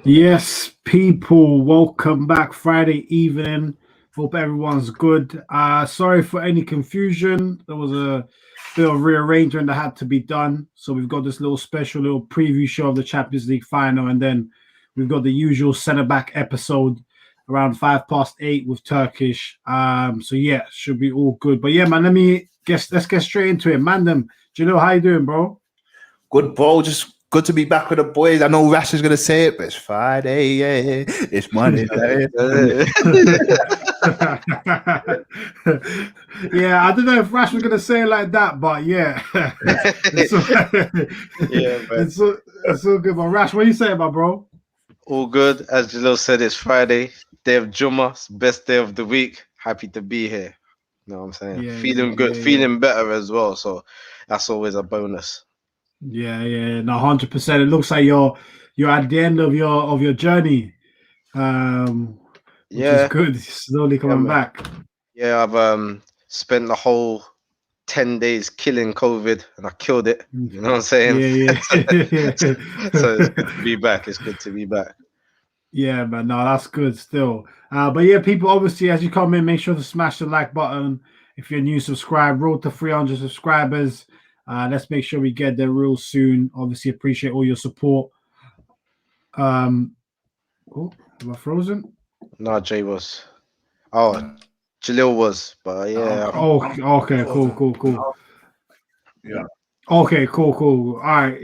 Yes, people, welcome back Friday evening. Hope everyone's good. Sorry for any confusion. There was a bit of rearrangement that had to be done. So we've got this little special little preview show of the Champions League final, and then we've got the usual centre back episode around 8:05 with Turkish. So yeah, should be all good. But yeah, man, let's get straight into it. Man, them, do you know how you doing, bro? Good, bro. Just good to be back with the boys. I know Rash is gonna say it, but it's Friday, yeah. It's Monday. Yeah, I don't know if Rash was gonna say it like that, but yeah, it's it's so good. But Rash, what are you saying, my bro? All good. As Jalil said, it's Friday, day of Jummah, best day of the week. Happy to be here. You know what I'm saying? Feeling good, feeling better as well. So that's always a bonus. Yeah, no, 100%. It looks like you're at the end of your journey, which is good. Slowly coming back. Yeah, I've spent the whole 10 days killing COVID, and I killed it. You know what I'm saying? Yeah. So it's good to be back. It's good to be back. Yeah, man. No, that's good still. But yeah, people, obviously, as you come in, make sure to smash the like button. If you're new, subscribe. Road to 300 subscribers. Let's make sure we get there real soon. Obviously, appreciate all your support. Am I frozen? No, Jay was. Oh, Jalil was, but yeah. Okay, cool. Yeah. Okay, cool. All right.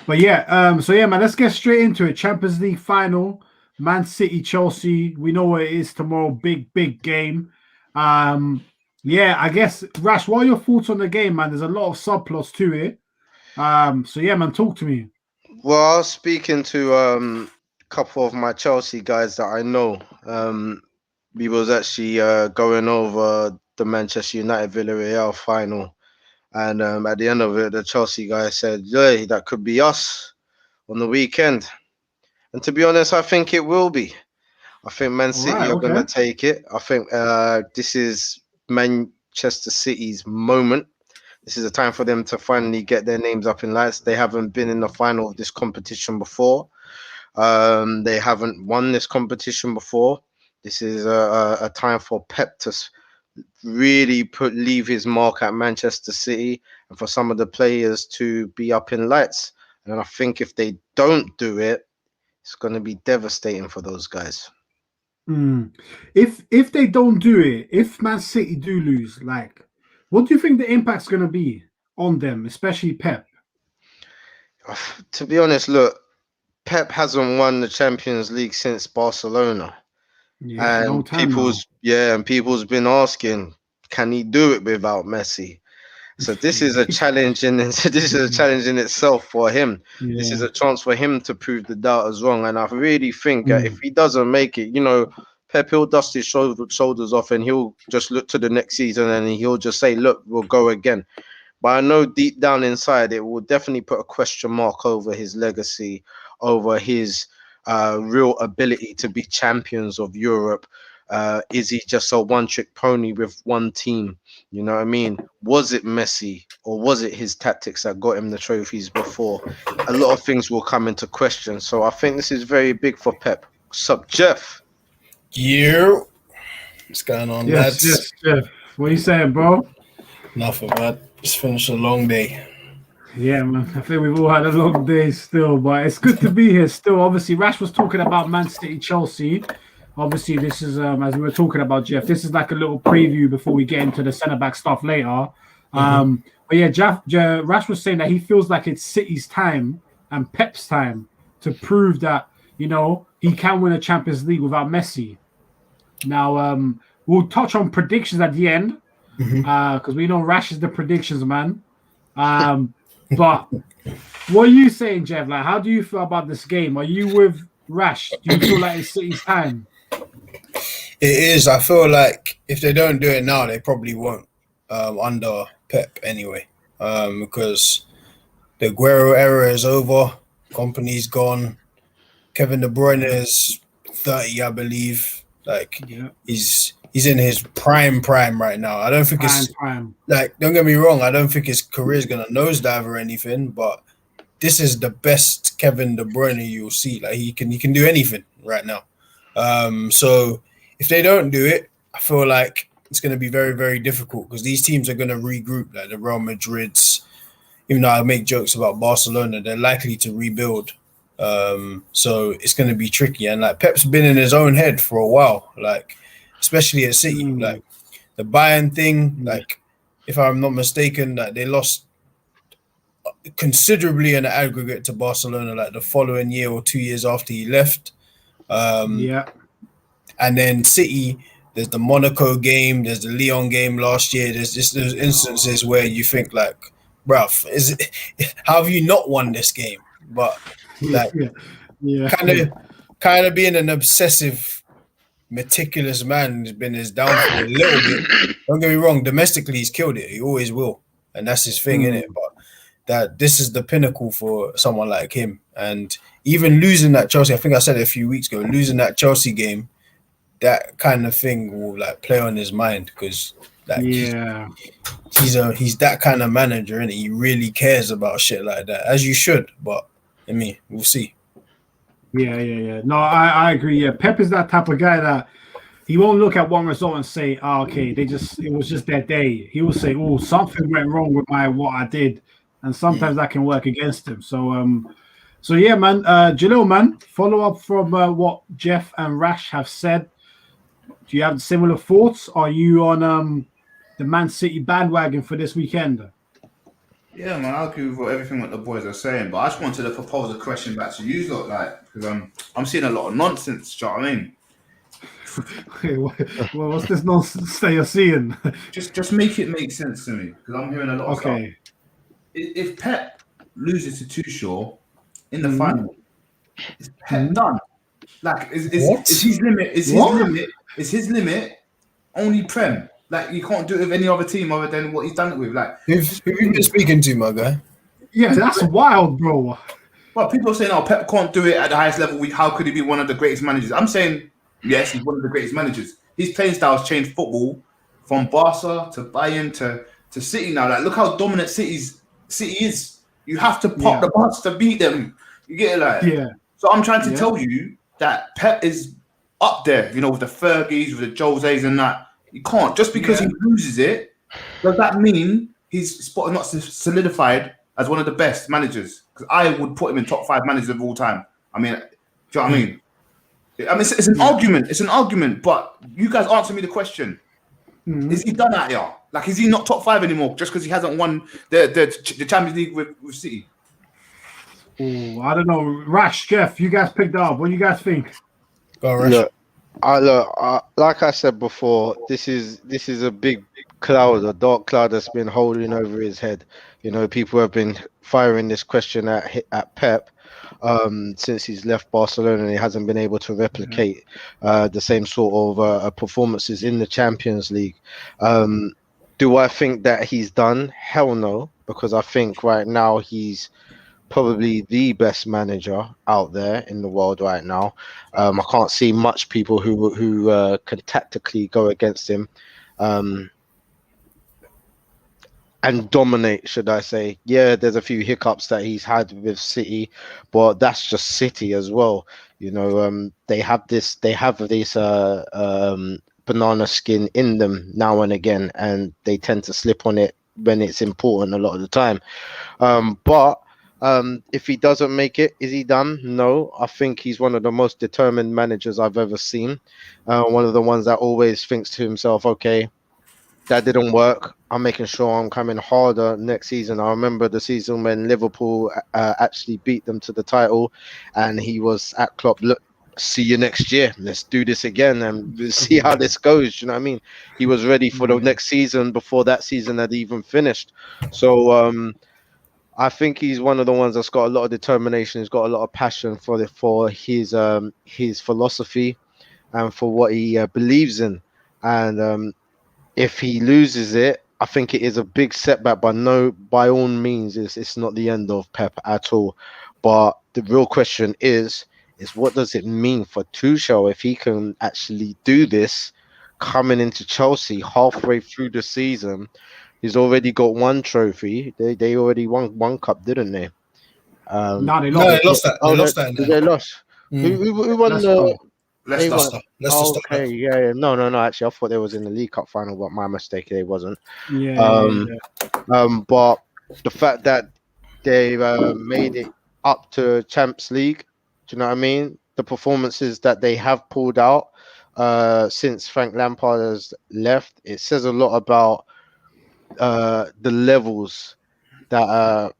But yeah, so yeah, man, let's get straight into it. Champions League final, Man City, Chelsea. We know what it is tomorrow. Big game. Yeah, I guess Rash, what are your thoughts on the game, man? There's a lot of subplots to it. So yeah, man, talk to me. Well, I was speaking to a couple of my Chelsea guys that I know. We was actually going over the Manchester United Villarreal final, and at the end of it, the Chelsea guy said, "Yeah, that could be us on the weekend." And to be honest, I think it will be. I think Man City are going to take it. I think this is Manchester City's moment. This is a time for them to finally get their names up in lights. They haven't been in the final of this competition before. They haven't won this competition before. This is a time for Pep to really leave his mark at Manchester City, and for some of the players to be up in lights. And I think if they don't do it, it's going to be devastating for those guys. If they don't do it, if Man City do lose, like, what do you think the impact's going to be on them, especially Pep? To be honest, look, Pep hasn't won the Champions League since Barcelona. Yeah, and people's been asking, can he do it without Messi? So this is a challenge in itself for him. Yeah. This is a chance for him to prove the doubters wrong. And I really think that if he doesn't make it, Pep will dust his shoulders off and he'll just look to the next season and he'll just say, look, we'll go again. But I know deep down inside, it will definitely put a question mark over his legacy, over his real ability to be champions of Europe. Is he just a one-trick pony with one team? You know what I mean? Was it Messi or was it his tactics that got him the trophies before? A lot of things will come into question. So I think this is very big for Pep. Sup, Jeff? Yeah. What's going on, lads? Yes, Jeff. What are you saying, bro? Nothing, man. Just finished a long day. Yeah, man. I think we've all had a long day still, but it's good to be here still. Obviously, Rash was talking about Man City, Chelsea. Obviously, this is, as we were talking about, Jeff, this is like a little preview before we get into the centre-back stuff later. But yeah, Rash was saying that he feels like it's City's time and Pep's time to prove that, he can win a Champions League without Messi. Now, we'll touch on predictions at the end because we know Rash is the predictions man. But what are you saying, Jeff? Like, how do you feel about this game? Are you with Rash? Do you feel like it's City's time? It is. I feel like if they don't do it now, they probably won't under Pep anyway. Because the AGUERO era is over. Company's gone. Kevin De Bruyne is 30, I believe. Like, he's in his prime right now. I don't think prime. Like, don't get me wrong, I don't think his career is going to nosedive or anything, but this is the best Kevin De Bruyne you'll see. Like he can do anything right now. So if they don't do it, I feel like it's going to be very, very difficult because these teams are going to regroup, like the Real Madrids. Even though I make jokes about Barcelona, they're likely to rebuild. So it's going to be tricky. And like Pep's been in his own head for a while, like especially at City. Like the Bayern thing, like if I'm not mistaken, that they lost considerably in the aggregate to Barcelona, like the following year or 2 years after he left. And then City, there's the Monaco game, there's the Lyon game last year. There's just those instances where you think like, bruv, how have you not won this game? But like, kind of being an obsessive, meticulous man has been his downfall a little bit. Don't get me wrong, domestically he's killed it. He always will, and that's his thing, innit? But that this is the pinnacle for someone like him. And even losing that Chelsea, I think I said it a few weeks ago, losing that Chelsea game, that kind of thing will like play on his mind because like he's that kind of manager, and he really cares about shit like that, as you should. But I mean, we'll see. Yeah. No, I agree. Yeah, Pep is that type of guy that he won't look at one result and say, "Oh, okay, it was just their day." He will say, "Oh, something went wrong with what I did," and sometimes that can work against him. So yeah, man. Jalil, man, follow up from what Jeff and Rash have said. Do you have similar thoughts? Are you on the Man City bandwagon for this weekend? Yeah, man, I agree with everything what the boys are saying, but I just wanted to propose a question back to you lot, like, because I'm seeing a lot of nonsense. Do you know what I mean? Well, what's this nonsense that you're seeing? just make it make sense to me, because I'm hearing a lot of stuff. If Pep loses to Tuchel in the final, is Pep done? Like, is his limit? Is his limit only Prem? Like, you can't do it with any other team other than what he's done it with. Like, who you been speaking to, my guy? Yeah, that's wild, bro. Well, people are saying, "Oh, Pep can't do it at the highest level. How could he be one of the greatest managers?" I'm saying, yes, he's one of the greatest managers. His playing styles changed football from Barca to Bayern to City now. Like, look how dominant City is. You have to pop the butts to beat them. You get it, like. So I'm trying to tell you that Pep is up there. You know, with the Fergies, with the Joses, and that. You can't just because he loses it. Does that mean he's spot not solidified as one of the best managers? Because I would put him in top 5 managers of all time. I mean, do you know what I mean? I mean, it's an argument. It's an argument. But you guys answer me the question: is he done out here? Like, is he not top 5 anymore just because he hasn't won the Champions League with City? Oh, I don't know. Rash, Jeff, you guys picked up. What do you guys think? Go, Rash. Like I said before, this is a big cloud, a dark cloud that's been holding over his head. You know, people have been firing this question at Pep since he's left Barcelona, and he hasn't been able to replicate the same sort of performances in the Champions League. Do I think that he's done? Hell no, because I think right now he's probably the best manager out there in the world right now. I can't see much people who can tactically go against him and dominate, should I say. Yeah, there's a few hiccups that he's had with City, but that's just City as well. You know, they have this banana skin in them now and again, and they tend to slip on it when it's important a lot of the time. But if he doesn't make it, is he done? No, I think he's one of the most determined managers I've ever seen. One of the ones that always thinks to himself, okay, that didn't work. I'm making sure I'm coming harder next season. I remember the season when Liverpool actually beat them to the title, and he was at Klopp, look, see you next year. Let's do this again and see how this goes. You know what I mean? He was ready for the next season before that season had even finished. So, I think he's one of the ones that's got a lot of determination. He's got a lot of passion for his philosophy and for what he believes in. And if he loses it, I think it is a big setback. But no, by all means, it's not the end of Pep at all. But the real question is what does it mean for Tuchel if he can actually do this coming into Chelsea halfway through the season? He's already got one trophy. They already won one cup, didn't they? No, they No, lost. they lost that. They lost that. In They lost. Mm. Who won Leicester. the? They Leicester. won. Leicester stopped Okay, that. yeah. No. Actually, I thought they was in the League Cup final, but my mistake. They wasn't. Yeah. But the fact that they made it up to Champions League, do you know what I mean? The performances that they have pulled out since Frank Lampard has left, it says a lot about the levels that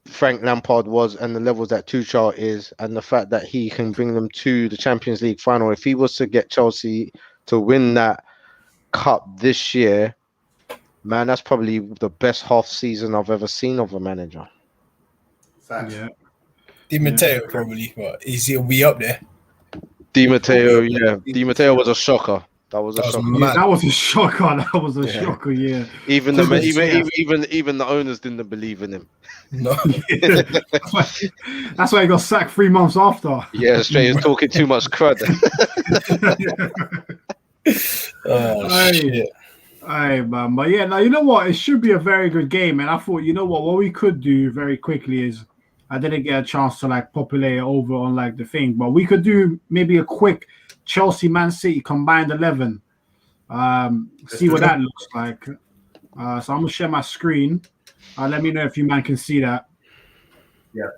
Frank Lampard was and the levels that Tuchel is, and the fact that he can bring them to the Champions League final. If he was to get Chelsea to win that cup this year, man, that's probably the best half season I've ever seen of a manager. Facts. Yeah. Di Matteo probably, but he'll be up there. Di Matteo, yeah. Di Matteo was a shocker. That was a shocker. Mad. That was a shocker. That was a shocker. Yeah. Even the owners didn't believe in him. No. That's why he got sacked 3 months after. Yeah, straight. He's talking too much crud. Shit. Hey, man. But yeah, now you know what? It should be a very good game. And I thought, you know what we could do very quickly is I didn't get a chance to like populate it over on like the thing, but we could do maybe a quick Chelsea Man City combined 11. See what that looks like. So I'm gonna share my screen. Let me know if you man can see that. Yeah.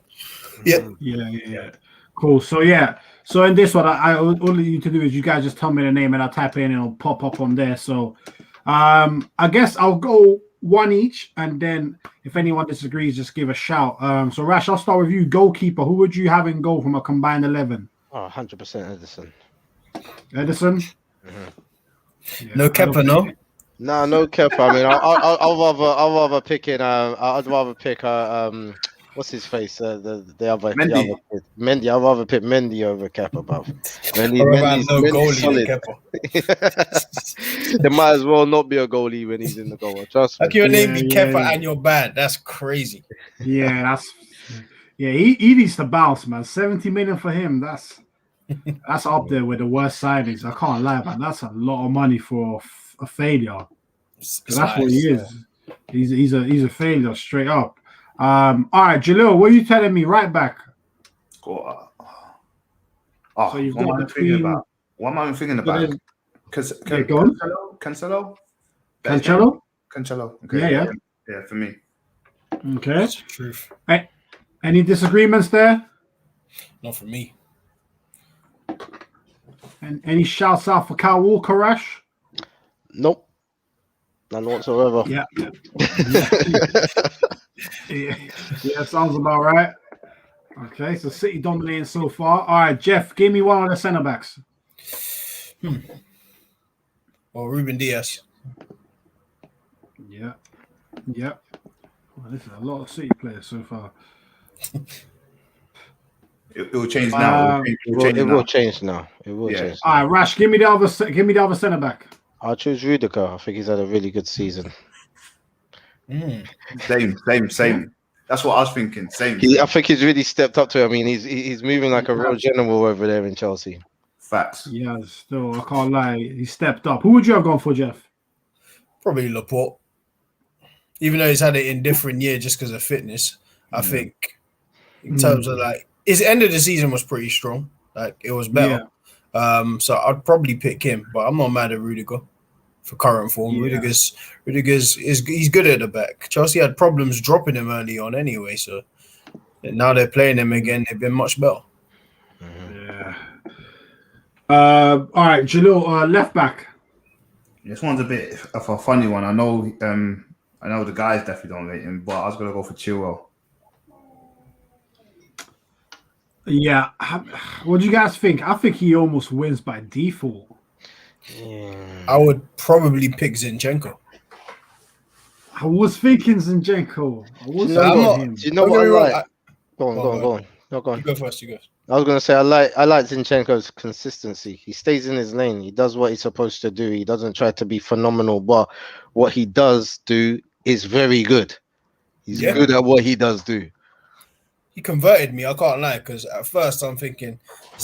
Cool. So yeah. So in this one, all you need to do is you guys just tell me the name and I'll type it in and it'll pop up on there. So I guess I'll go one each, and then if anyone disagrees, just give a shout. So Rash, I'll start with you. Goalkeeper. Who would you have in goal from a combined 11? Oh, 100% Edison. Edison. Mm-hmm. Yeah, No Kepa, no. No Kepa. I mean, I'll rather pick in. I'd rather pick what's his face? The other Mendy. kid. Mendy. I'd rather pick Mendy over Kepa, bruv. Mendy's solid. There might as well not be a goalie when he's in the goal. Trust me. Like your name be Kepa and you're bad. That's crazy. Yeah, he needs to bounce, man. 70 million for him. That's up there with the worst signings. I can't lie, man. That's a lot of money for a failure. That's what he is. He's a failure straight up. All right, Jalil, what are you telling me? Right back. So you've what got am I thinking about? What am I thinking about? Go on. Cancelo? Cancelo? Okay. Yeah. For me. Okay. That's the truth. Any disagreements there? Not for me. And any shouts out for Kyle Walker, Rash? Nope. None whatsoever. Yeah. Yeah, sounds about right. Okay, so City dominating so far. All right, Jeff, give me one of the centre backs. Well, Ruben Diaz. Yeah. Well, this is a lot of City players so far. It will change now. It will change now. Change. All right, Rash, give me the other centre back. I'll choose Rudiger. I think he's had a really good season. Same. That's what I was thinking. Same. I think he's really stepped up to it. I mean, he's moving like a real general over there in Chelsea. Facts. Yeah, still, I can't lie. He stepped up. Who would you have gone for, Jeff? Probably Laporte. Even though he's had an indifferent year just because of fitness, I think in terms of like his end of the season was pretty strong. Like it was better. Yeah. So I'd probably pick him, but I'm not mad at Rudiger for current form. Yeah. Rudiger's he's good at the back. Chelsea had problems dropping him early on anyway, so now they're playing him again. They've been much better. Yeah. All right, Jalil, left back. This one's a bit of a funny one. I know the guys definitely don't rate him, but I was gonna go for Chilwell. Yeah. What do you guys think? I think he almost wins by default. I would probably pick Zinchenko. I was thinking Zinchenko. Do you know what I like? Go on. No, go on. You go first. I was gonna say I like Zinchenko's consistency. He stays in his lane. He does what he's supposed to do. He doesn't try to be phenomenal, but what he does do is very good. He's good at what he does do. He converted me. I can't lie, because at first I'm thinking,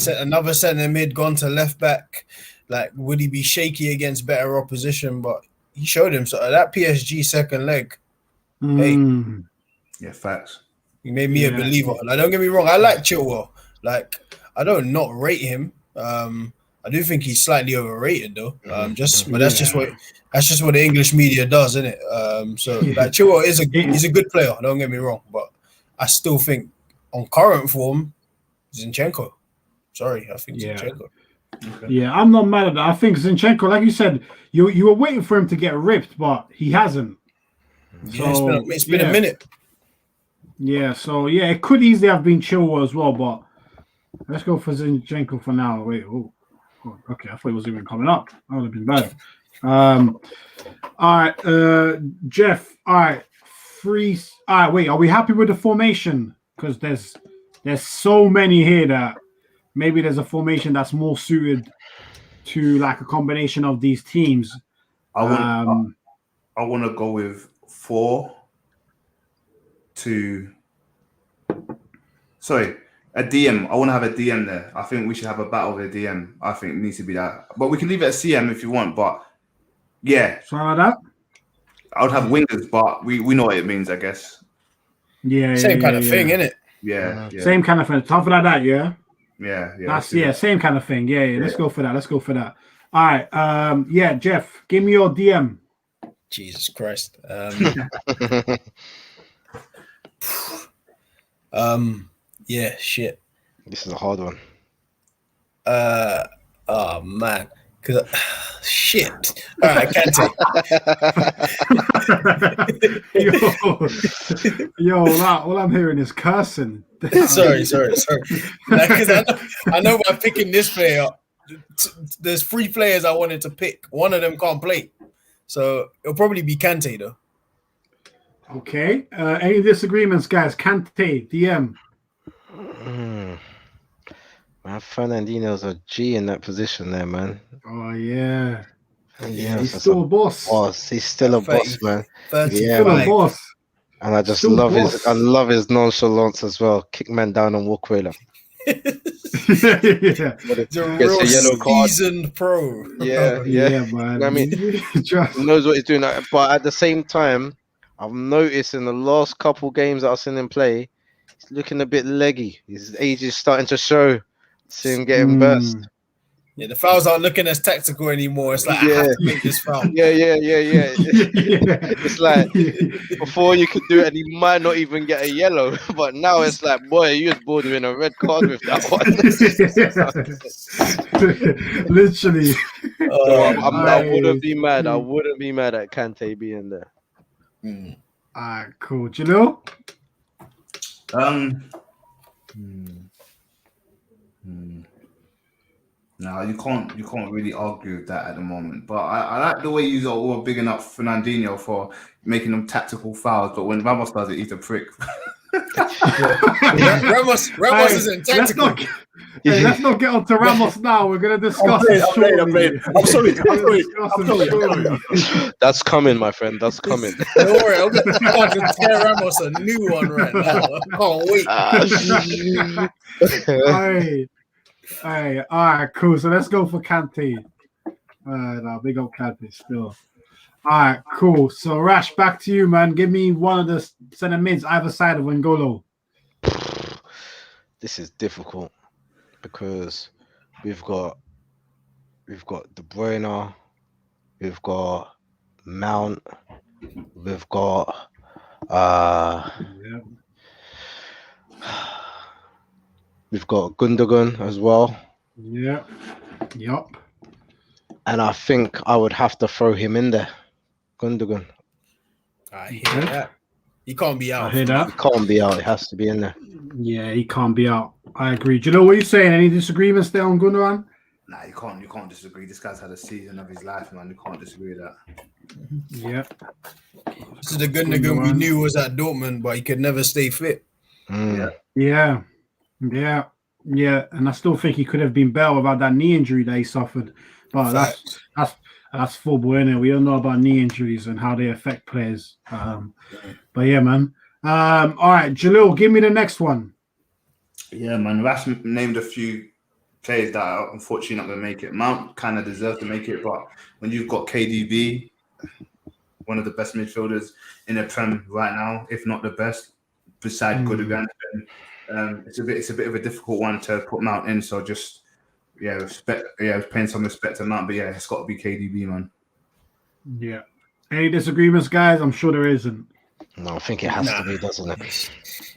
another centre mid gone to left back. Like, would he be shaky against better opposition? But he showed him. So that PSG second leg. Hey. Yeah, facts. He made me a believer. Like, don't get me wrong, I like Chilwell. Like, I don't not rate him. I do think he's slightly overrated though. But that's just what the English media does, isn't it? So like Chilwell he's a good player. Don't get me wrong, but I still think on current form, Zinchenko. Sorry, I think Zinchenko. Okay. Yeah, I'm not mad at that. I think Zinchenko, like you said, you were waiting for him to get ripped, but he hasn't. Yeah, so, it's been a minute. Yeah, so it could easily have been Chilwell as well, but let's go for Zinchenko for now. Wait, okay, I thought it was even coming up. That would have been bad. All right, Jeff. All right, freeze. All right, wait. Are we happy with the formation? Because there's so many here that maybe there's a formation that's more suited to like a combination of these teams. I want to go with 4-2. Sorry, a DM. I want to have a DM there. I think we should have a battle with a DM. I think it needs to be that. But we can leave it at CM if you want. But yeah. Something like that? I would have wingers, but we know what it means, I guess. Yeah. Same kind of thing, innit? Yeah. Same kind of thing. Something like that, yeah? Yeah. That's same kind of thing. Yeah. Let's go for that. All right. Jeff, give me your DM. Jesus Christ. Shit. This is a hard one. Oh man. Shit. All right, Kante. Yo, all I'm hearing is cursing. Sorry. Because I know by picking this player, there's 3 players I wanted to pick. One of them can't play. So it'll probably be Kante, though. Okay. Any disagreements, guys? Kante, DM. Man, Fernandinho's a G in that position there, man. Oh, yeah. Yeah, he's still a boss. He's still a boss, man. Still a boss. And I just love his nonchalance as well. Kick man down and walk away. Like. It's a real seasoned pro. Yeah, man. You know I mean, he knows what he's doing. But at the same time, I've noticed in the last couple games that I've seen him play, he's looking a bit leggy. His age is starting to show. See him getting burst. Yeah, the fouls aren't looking as tactical anymore. It's like, I have to make this foul. Yeah. It's like, before you could do it and he might not even get a yellow. But now it's like, boy, you was bordering a red card with that one. Literally. I wouldn't be mad. I wouldn't be mad at Kante being there. All right, cool. Do you know? No, you can't really argue with that at the moment. But I like the way you all were bigging up Fernandinho for making them tactical fouls. But when Ramos does it, he's a prick. Ramos isn't tactical. Let's not get on to Ramos now. We're going to discuss it shortly. I'm sorry. That's coming, my friend. That's coming. Don't worry. I'm going to tear Ramos a new one right now. I can't wait. Hey, all right, cool. So let's go for Kante. Big up Kante still. All right, cool. So Rash, back to you, man. Give me one of the centre mids either side of N'Golo. This is difficult because we've got De Bruyne, we've got Mount, we've got we've got Gundogan as well. Yep. And I think I would have to throw him in there. Gundogan. I hear that. He can't be out. I hear that. He can't be out. It has to be in there. Yeah, he can't be out. I agree. Do you know what you're saying? Any disagreements there on Gundogan? Nah, you can't disagree. This guy's had a season of his life, man. You can't disagree with that. Yeah. This is the Gundogan we knew was at Dortmund, but he could never stay fit. Yeah. And I still think he could have been better without that knee injury that he suffered. But that's football, innit? We all know about knee injuries and how they affect players. But yeah, man. All right, Jalil, give me the next one. Yeah, man. Rash named a few players that are unfortunately not going to make it. Mount kind of deserves to make it, but when you've got KDB, one of the best midfielders in the Prem right now, if not the best, beside Gundogan. It's a bit of a difficult one to put Mount in. So just paying some respect to Mount, but yeah, it's got to be KDB, man. Yeah. Any disagreements, guys? I'm sure there isn't. No, I think it has to be, doesn't it?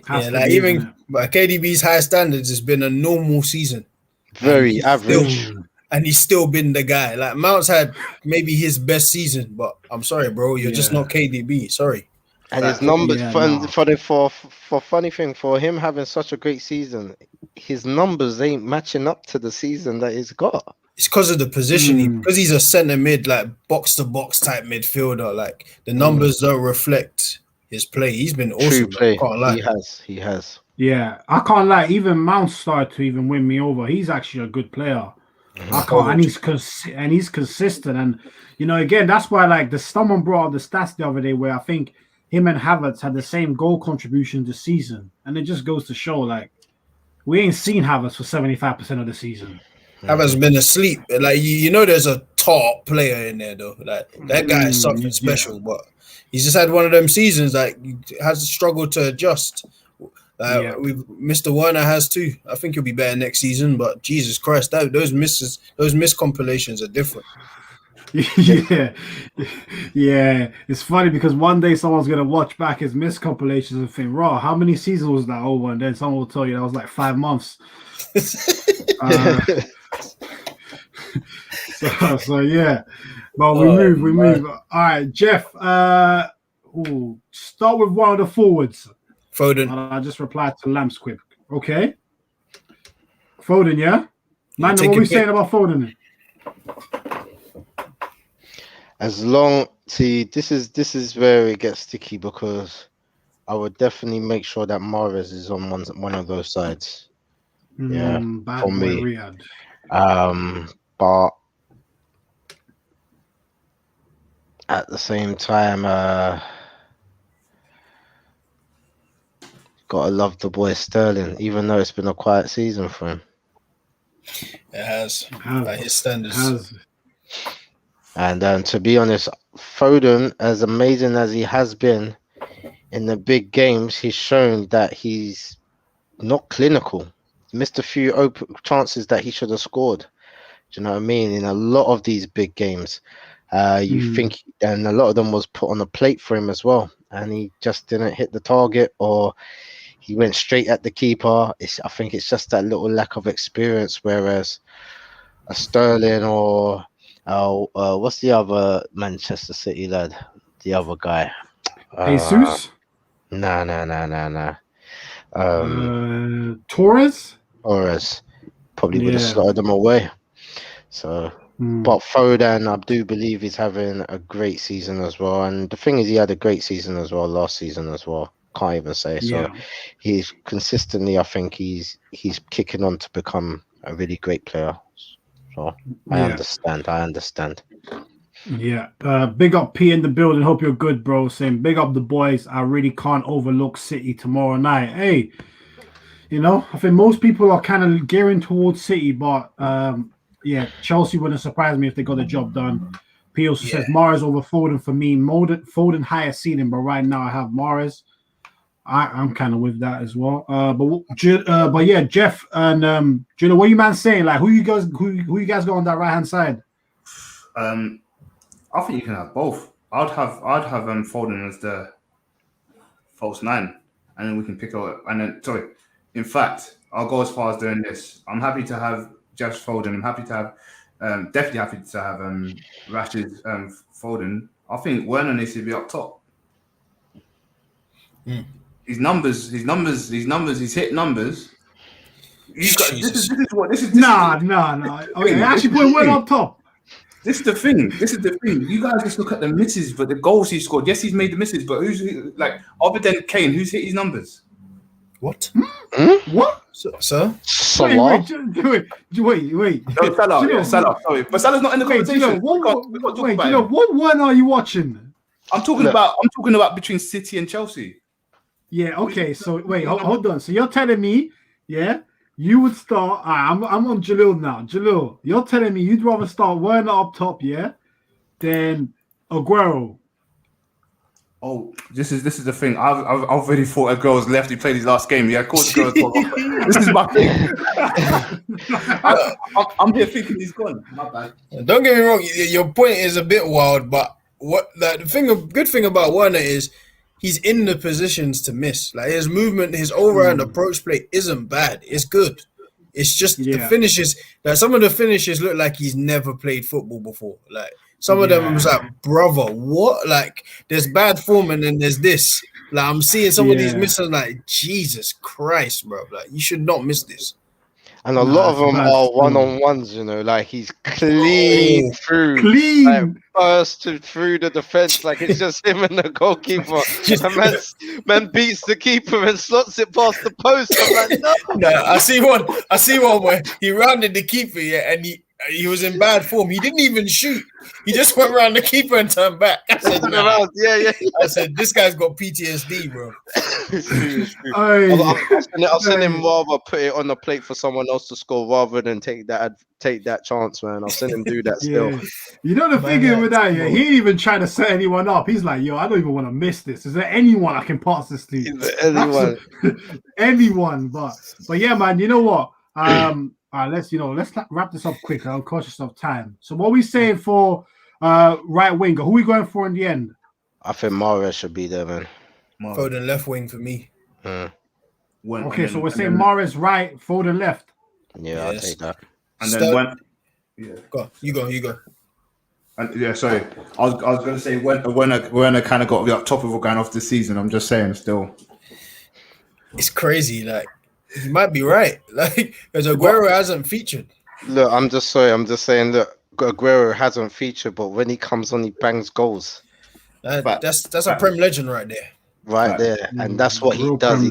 Has to like be, even isn't it? but KDB's high standards has been a normal season. Very average. And he's still been the guy. Like Mount's had maybe his best season, but I'm sorry, bro, you're just not KDB. Sorry. And his numbers for funny thing, for him having such a great season, his numbers ain't matching up to the season that he's got. It's because of the positioning, because he's a centre mid, like box to box type midfielder. Like the numbers don't reflect his play. He's been awesome. True play. Can't lie. He has. Yeah, I can't lie. Even Mount started to even win me over. He's actually a good player. I can't, and he's consistent. And again, that's why someone brought up the stats the other day where I think him and Havertz had the same goal contribution this season, and it just goes to show we ain't seen Havertz for 75% of the season. Havertz been asleep. Like there's a top player in there though. Like that guy is something special, but he's just had one of them seasons he has struggled to adjust. Mr. Werner has too. I think he'll be better next season, but Jesus Christ, those missed compilations are different. Yeah. It's funny because one day someone's gonna watch back his missed compilations and think, "Raw, how many seasons was that over?" And then someone will tell you that was like 5 months. So yeah, but we move. All right, Jeff. Start with one of the forwards. Foden. I just replied to Lamp's quick. Okay. Foden, yeah? Man, what are we saying about Foden? This is where it gets sticky because I would definitely make sure that Mahrez is on one of those sides. Yeah, for me. Riyadh. But at the same time, gotta love the boy Sterling, even though it's been a quiet season for him. It has. By his standards. And to be honest, Foden, as amazing as he has been in the big games, he's shown that he's not clinical. Missed a few open chances that he should have scored. Do you know what I mean? In a lot of these big games, think, and a lot of them was put on the plate for him as well, and he just didn't hit the target, or he went straight at the keeper. I think it's just that little lack of experience. Whereas a Sterling or what's the other Manchester City lad? The other guy, Jesus. Nah. Torres probably would have slotted them away. So, but Foden, I do believe he's having a great season as well. And the thing is, he had a great season as well last season as well. Can't even say. So he's consistently, I think he's kicking on to become a really great player. So I understand. Yeah. Big up P in the building. Hope you're good, bro. Saying big up the boys. I really can't overlook City tomorrow night. Hey, I think most people are kind of gearing towards City, but Chelsea wouldn't surprise me if they got the job done. P also says Mahrez over Foden for me. Foden higher ceiling, but right now I have Mahrez. I'm kind of with that as well. But yeah, Jeff and Judah, what are you man saying? Like, who you guys got on that right hand side? I think you can have both. I'd have Foden as the false 9, and then we can pick up. In fact, I'll go as far as doing this. I'm happy to have Jeff's Foden. I'm happy to have, definitely happy to have Rash's Foden. I think Werner needs to be up top. His numbers, he's hit numbers. This is Nah. Okay, actually put Werner up top. This is the thing. You guys just look at the misses, but the goals he scored. Yes, he's made the misses, but who's other than Kane? Who's hit his numbers? What? What? Sir? Salah? Wait. No, Salah. Sorry, but Salah's not in the conversation. What one are you watching? I'm talking about between City and Chelsea. Yeah. Okay. So wait, hold on. So you're telling me, you would start. I'm on Jalil now. Jalil, you're telling me you'd rather start Werner up top, than Aguero. Oh, this is the thing. I've already thought Aguero's left. He played his last game. Yeah, of course Aguero's gone. This is my thing. I'm here thinking he's gone. My bad. Don't get me wrong. Your point is a bit wild, but good thing about Werner is he's in the positions to miss. Like his movement, his all-round approach play isn't bad. It's good. It's just the finishes. Like some of the finishes look like he's never played football before. Like some of them was like, brother, what? Like there's bad form and then there's this. Like I'm seeing some of these misses. Like Jesus Christ, bro. Like you should not miss this. And a lot of them are one-on-ones, you know, like he's clean through, like burst through the defense, like it's just him and the goalkeeper. And man beats the keeper and slots it past the post. I'm like, no. I see one where he rounded the keeper, and he was in bad form. He didn't even shoot. He just went around the keeper and turned back. I said, I said, this guy's got PTSD, bro. I'll send him rather put it on the plate for someone else to score rather than take that chance, man. I'll send him do that still. You know the thing is with that, he ain't even trying to set anyone up. He's like, yo, I don't even want to miss this. Is there anyone I can pass this to? Anyone. Anyone, but yeah, man, you know what? Let's wrap this up quick. I'm cautious of time. So what are we saying for right winger? Who are we going for in the end? I think Mahrez should be there, man. Foden left wing for me. So we're saying Mahrez right, Foden left. Yeah, I'll take that. And then you go. And sorry. I was gonna say when I kind of got up top of going off this season. I'm just saying still. It's crazy, like he might be right. Like because Aguero hasn't featured. Look, I'm just saying that Aguero hasn't featured, but when he comes on, he bangs goals. That's a Prem legend right there. Right there, and that's what he does.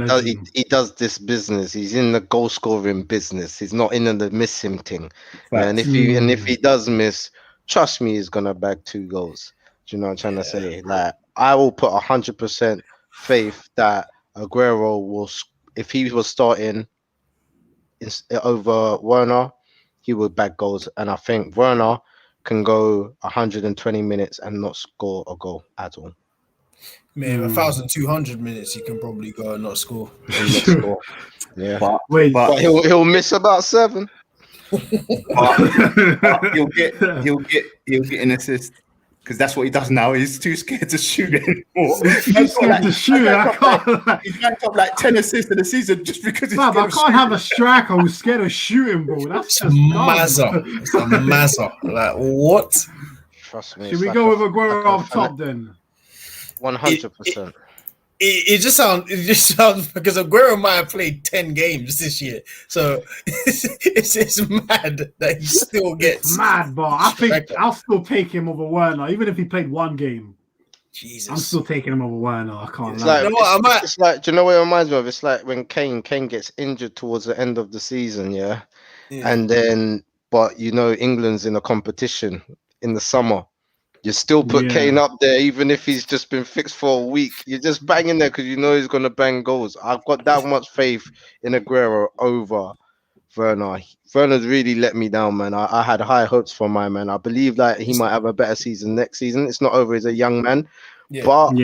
He does this business. He's in the goal scoring business. He's not in the missing thing. And if he does miss, trust me, he's gonna bag 2 goals. Do you know what I'm trying to say? Like I will put 100% faith that Aguero will, if he was starting over Werner, he would bag goals. And I think Werner can go 120 minutes and not score a goal at all. Man, 1,200 minutes he can probably go and not score. Yeah, but he'll miss about 7. but he'll get an assist because that's what he does now. He's too scared to shoot anymore. He's scared to shoot. He's ranked up like 10 assists in the season just because he's I can't have a striker who's scared of shooting, bro. That's just Mazza. It's a Mazza. Like what? Trust me. Should we go with Aguero up top then? 100%. It just sounds because Aguero might have played 10 games this year, so it's mad that he still gets. It's mad, but I think I'll still take him over Werner, even if he played 1 game. Jesus, I'm still taking him over Werner. I can't. It's like, do you know what it reminds me of? It's like when Kane gets injured towards the end of the season, yeah. And then, but you know, England's in a competition in the summer. You still put Kane up there, even if he's just been fixed for a week. You're just banging there because you know he's going to bang goals. I've got that much faith in Aguero over Werner. Werner's really let me down, man. I had high hopes for my man. I believe that he might have a better season next season. It's not over. He's a young man. But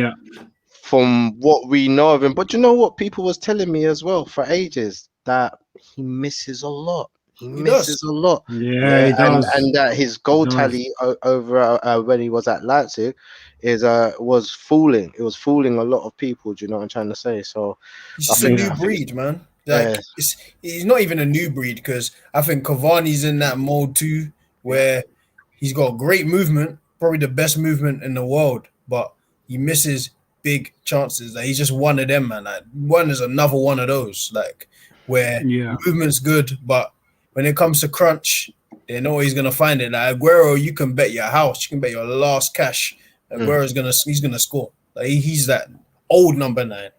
from what we know of him, but you know what? People was telling me as well for ages that he misses a lot. He misses a lot. Yeah, he does. And that his goal tally over when he was at Leipzig was fooling. It was fooling a lot of people. Do you know what I'm trying to say? So he's just a new breed, man. Like he's not even a new breed because I think Cavani's in that mold too, where he's got great movement, probably the best movement in the world, but he misses big chances. Like he's just one of them, man. Like one is another one of those, like where movement's good, but when it comes to crunch, they know he's gonna find it. Like Aguero, you can bet your house, you can bet your last cash. Aguero's gonna score. Like he's that old number 9.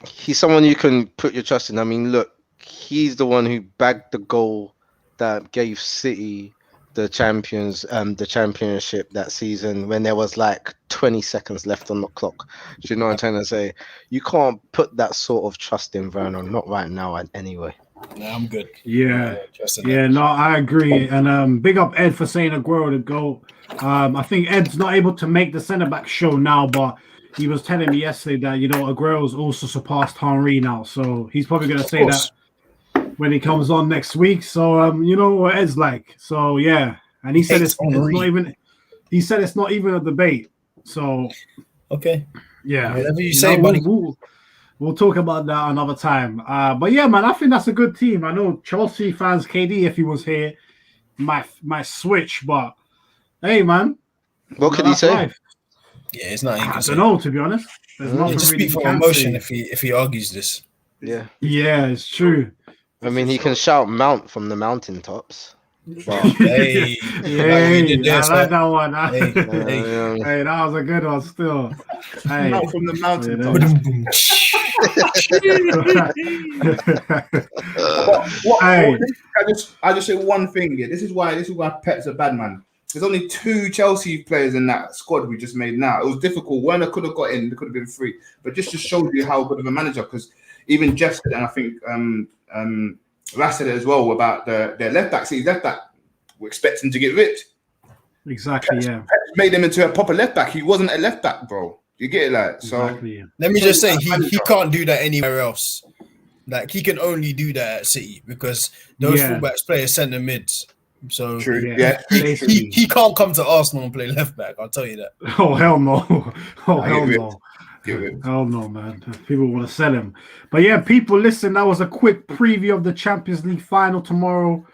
He's someone you can put your trust in. I mean, look, he's the one who bagged the goal that gave City the championship that season when there was like 20 seconds left on the clock. Do you know what I'm trying to say? You can't put that sort of trust in Werner, not right now anyway. Nah, I'm good. Yeah, no, I agree. And big up Ed for saying Aguero to go. I think Ed's not able to make the centre back show now, but he was telling me yesterday that Aguero's also surpassed Henry now, so he's probably going to say that when he comes on next week. So you know what Ed's like. So yeah, and he said it's not even. He said it's not even a debate. So okay, yeah, whatever you say, buddy. We'll talk about that another time. But yeah, man, I think that's a good team. I know Chelsea fans, KD, if he was here, might switch. But hey, man, what could he say? Life. Yeah, it's not. I don't know, to be honest. There's nothing just really speak from emotion if he argues this. Yeah, it's true. I mean, he can shout "Mount" from the mountaintops. But, hey, I like that one. Hey, Hey, that was a good one. Still, hey, Not from the mountain. I just say one thing here. This is why Pep's a bad man. There's only 2 Chelsea players in that squad we just made now. It was difficult. Werner could have got in. There could have been 3. But just shows you how good of a manager. Because even Jeff said, and I think Ras said it as well about their left back. See, left back, we're expecting to get ripped. Exactly, Pep made him into a proper left back. He wasn't a left back, bro. You get it, like so. Exactly, yeah. Let me just say, he can't do that anywhere else. Like he can only do that at City because those fullbacks play as centre mids. So true. He can't come to Arsenal and play left back. I'll tell you that. Oh hell no! Oh hell no! Hell no, man. People want to sell him. But yeah, people, listen, that was a quick preview of the Champions League final tomorrow.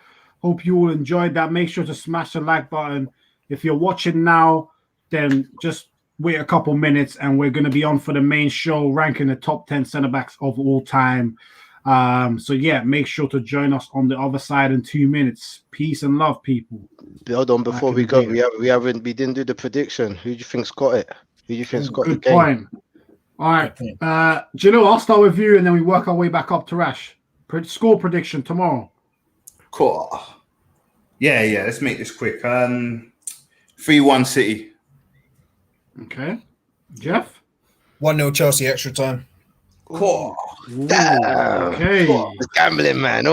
Hope you all enjoyed that. Make sure to smash the like button. If you're watching now, then just wait a couple minutes and we're going to be on for the main show, ranking the top 10 centre-backs of all time. So yeah, make sure to join us on the other side in 2 minutes. Peace and love, people. Hold on, before we go, we didn't do the prediction. Who do you think's got it? Who do you think's got the game? Good point. All right. Do you know, I'll start with you and then we work our way back up to Rash. Score prediction tomorrow. Cool. Yeah. Let's make this quick. 3-1 City. Okay. Jeff? 1-0 Chelsea extra time. Cool. Damn. Okay. The gambling man.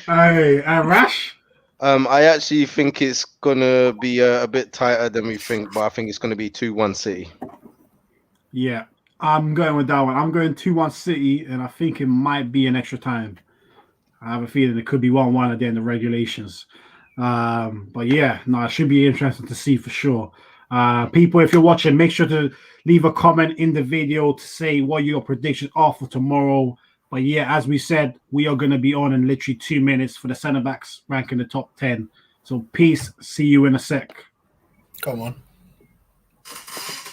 Hey, Rash? I actually think it's gonna be a bit tighter than we think, but I think it's gonna be 2-1 City. Yeah, I'm going with that one. I'm going 2-1 City, and I think it might be an extra time. I have a feeling it could be 1-1 at the end of regulations. But yeah, no, it should be interesting to see for sure. People, if you're watching, make sure to leave a comment in the video to say what your predictions are for tomorrow. But yeah, as we said, we are going to be on in literally 2 minutes for the centre backs ranking the top 10. So peace. See you in a sec. Come on.